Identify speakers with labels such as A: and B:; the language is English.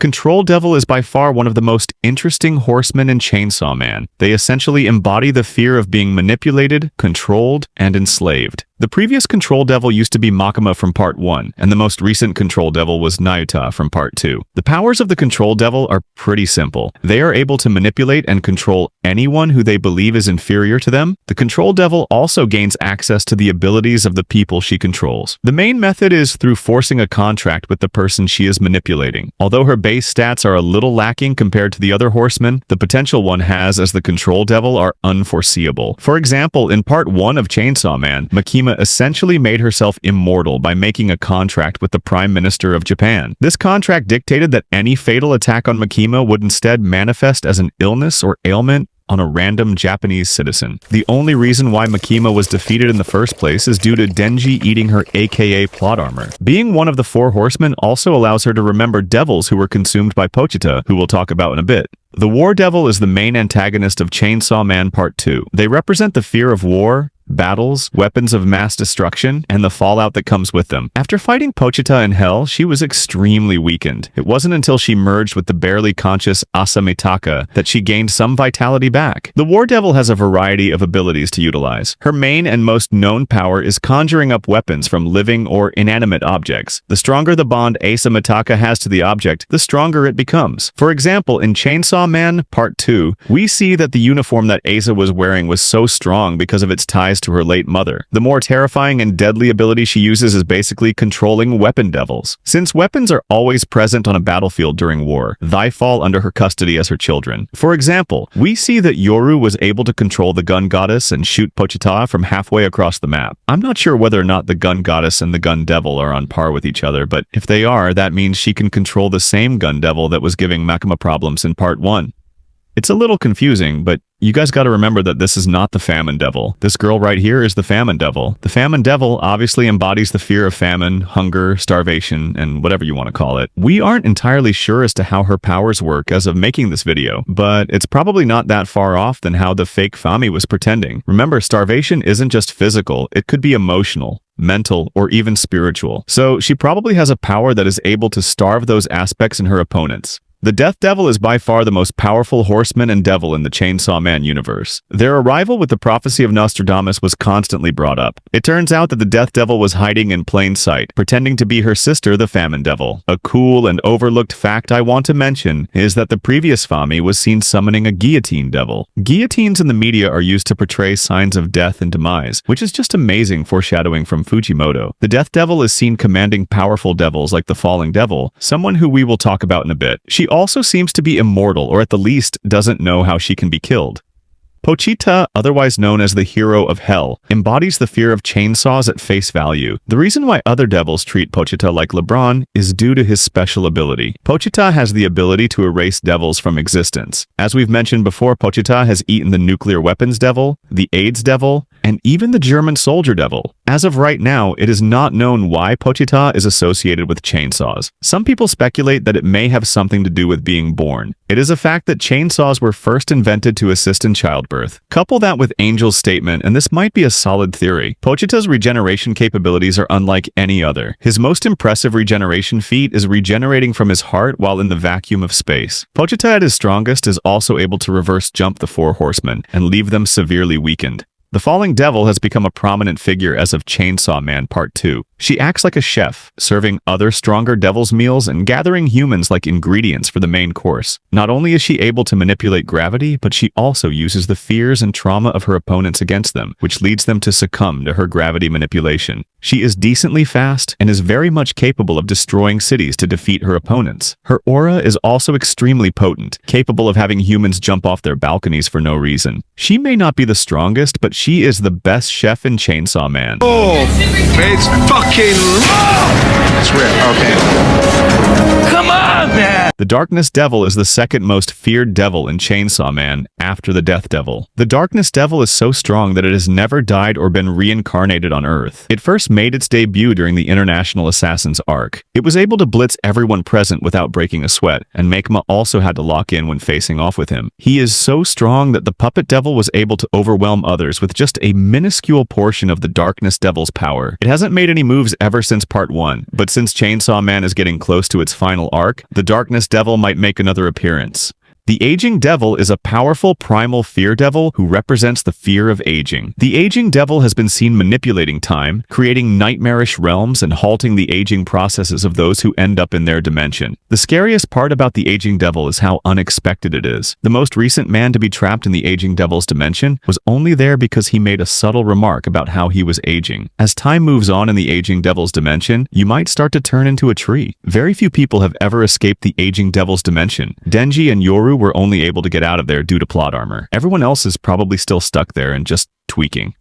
A: Control Devil is by far one of the most interesting horsemen in Chainsaw Man. They essentially embody the fear of being manipulated, controlled, and enslaved. The previous Control Devil used to be Makima from Part 1, and the most recent Control Devil was Nayuta from Part 2. The powers of the Control Devil are pretty simple. They are able to manipulate and control anyone who they believe is inferior to them. The Control Devil also gains access to the abilities of the people she controls. The main method is through forcing a contract with the person she is manipulating. Although her base stats are a little lacking compared to the other horsemen, the potential one has as the Control Devil are unforeseeable. For example, in Part 1 of Chainsaw Man, Makima essentially made herself immortal by making a contract with the Prime Minister of Japan. This contract dictated that any fatal attack on Makima would instead manifest as an illness or ailment on a random Japanese citizen. The only reason why Makima was defeated in the first place is due to Denji eating her aka plot armor. Being one of the four horsemen also allows her to remember devils who were consumed by Pochita, who we'll talk about in a bit. The War Devil is the main antagonist of Chainsaw Man Part 2. They represent the fear of war, battles, weapons of mass destruction, and the fallout that comes with them. After fighting Pochita in Hell, she was extremely weakened. It wasn't until she merged with the barely conscious Asamitaka that she gained some vitality back. The War Devil has a variety of abilities to utilize. Her main and most known power is conjuring up weapons from living or inanimate objects. The stronger the bond Asamitaka has to the object, the stronger it becomes. For example, in Chainsaw Man Part 2, we see that the uniform that Asa was wearing was so strong because of its ties to her late mother. The more terrifying and deadly ability she uses is basically controlling weapon devils. Since weapons are always present on a battlefield during war, they fall under her custody as her children. For example, we see that Yoru was able to control the gun goddess and shoot Pochita from halfway across the map. I'm not sure whether or not the gun goddess and the gun devil are on par with each other, but if they are, that means she can control the same gun devil that was giving Makima problems in Part 1. It's a little confusing, but you guys gotta remember that this is not the Famine Devil. This girl right here is the Famine Devil. The Famine Devil obviously embodies the fear of famine, hunger, starvation, and whatever you want to call it. We aren't entirely sure as to how her powers work as of making this video, but it's probably not that far off than how the fake Fami was pretending. Remember, starvation isn't just physical, it could be emotional, mental, or even spiritual. So she probably has a power that is able to starve those aspects in her opponents. The Death Devil is by far the most powerful horseman and devil in the Chainsaw Man universe. Their arrival with the prophecy of Nostradamus was constantly brought up. It turns out that the Death Devil was hiding in plain sight, pretending to be her sister, the Famine Devil. A cool and overlooked fact I want to mention is that the previous Fami was seen summoning a Guillotine Devil. Guillotines in the media are used to portray signs of death and demise, which is just amazing foreshadowing from Fujimoto. The Death Devil is seen commanding powerful devils like the Falling Devil, someone who we will talk about in a bit. She also seems to be immortal, or at the least doesn't know how she can be killed. Pochita, otherwise known as the Hero of Hell, embodies the fear of chainsaws at face value. The reason why other devils treat Pochita like LeBron is due to his special ability. Pochita has the ability to erase devils from existence. As we've mentioned before, Pochita has eaten the Nuclear Weapons Devil, the AIDS Devil, and even the German Soldier Devil. As of right now, it is not known why Pochita is associated with chainsaws. Some people speculate that it may have something to do with being born. It is a fact that chainsaws were first invented to assist in childbirth. Couple that with Angel's statement, and this might be a solid theory. Pochita's regeneration capabilities are unlike any other. His most impressive regeneration feat is regenerating from his heart while in the vacuum of space. Pochita at his strongest is also able to reverse jump the Four Horsemen and leave them severely weakened. The Falling Devil has become a prominent figure as of Chainsaw Man Part 2. She acts like a chef, serving other stronger devils meals and gathering humans like ingredients for the main course. Not only is she able to manipulate gravity, but she also uses the fears and trauma of her opponents against them, which leads them to succumb to her gravity manipulation. She is decently fast and is very much capable of destroying cities to defeat her opponents. Her aura is also extremely potent, capable of having humans jump off their balconies for no reason. She may not be the strongest, but she is the best chef in Chainsaw Man.
B: Oh, it's fucking love! It's real, okay. Come on, man!
A: The Darkness Devil is the second most feared devil in Chainsaw Man after the Death Devil. The Darkness Devil is so strong that it has never died or been reincarnated on Earth. It first made its debut during the International Assassins arc. It was able to blitz everyone present without breaking a sweat, and Makima also had to lock in when facing off with him. He is so strong that the Puppet Devil was able to overwhelm others with just a minuscule portion of the Darkness Devil's power. It hasn't made any moves ever since Part 1, but since Chainsaw Man is getting close to its final arc, the Darkness devil might make another appearance. The Aging Devil is a powerful primal fear devil who represents the fear of aging. The Aging Devil has been seen manipulating time, creating nightmarish realms and halting the aging processes of those who end up in their dimension. The scariest part about the Aging Devil is how unexpected it is. The most recent man to be trapped in the Aging Devil's dimension was only there because he made a subtle remark about how he was aging. As time moves on in the Aging Devil's dimension, you might start to turn into a tree. Very few people have ever escaped the Aging Devil's dimension. Denji and Yoru were only able to get out of there due to plot armor. Everyone else is probably still stuck there and just tweaking.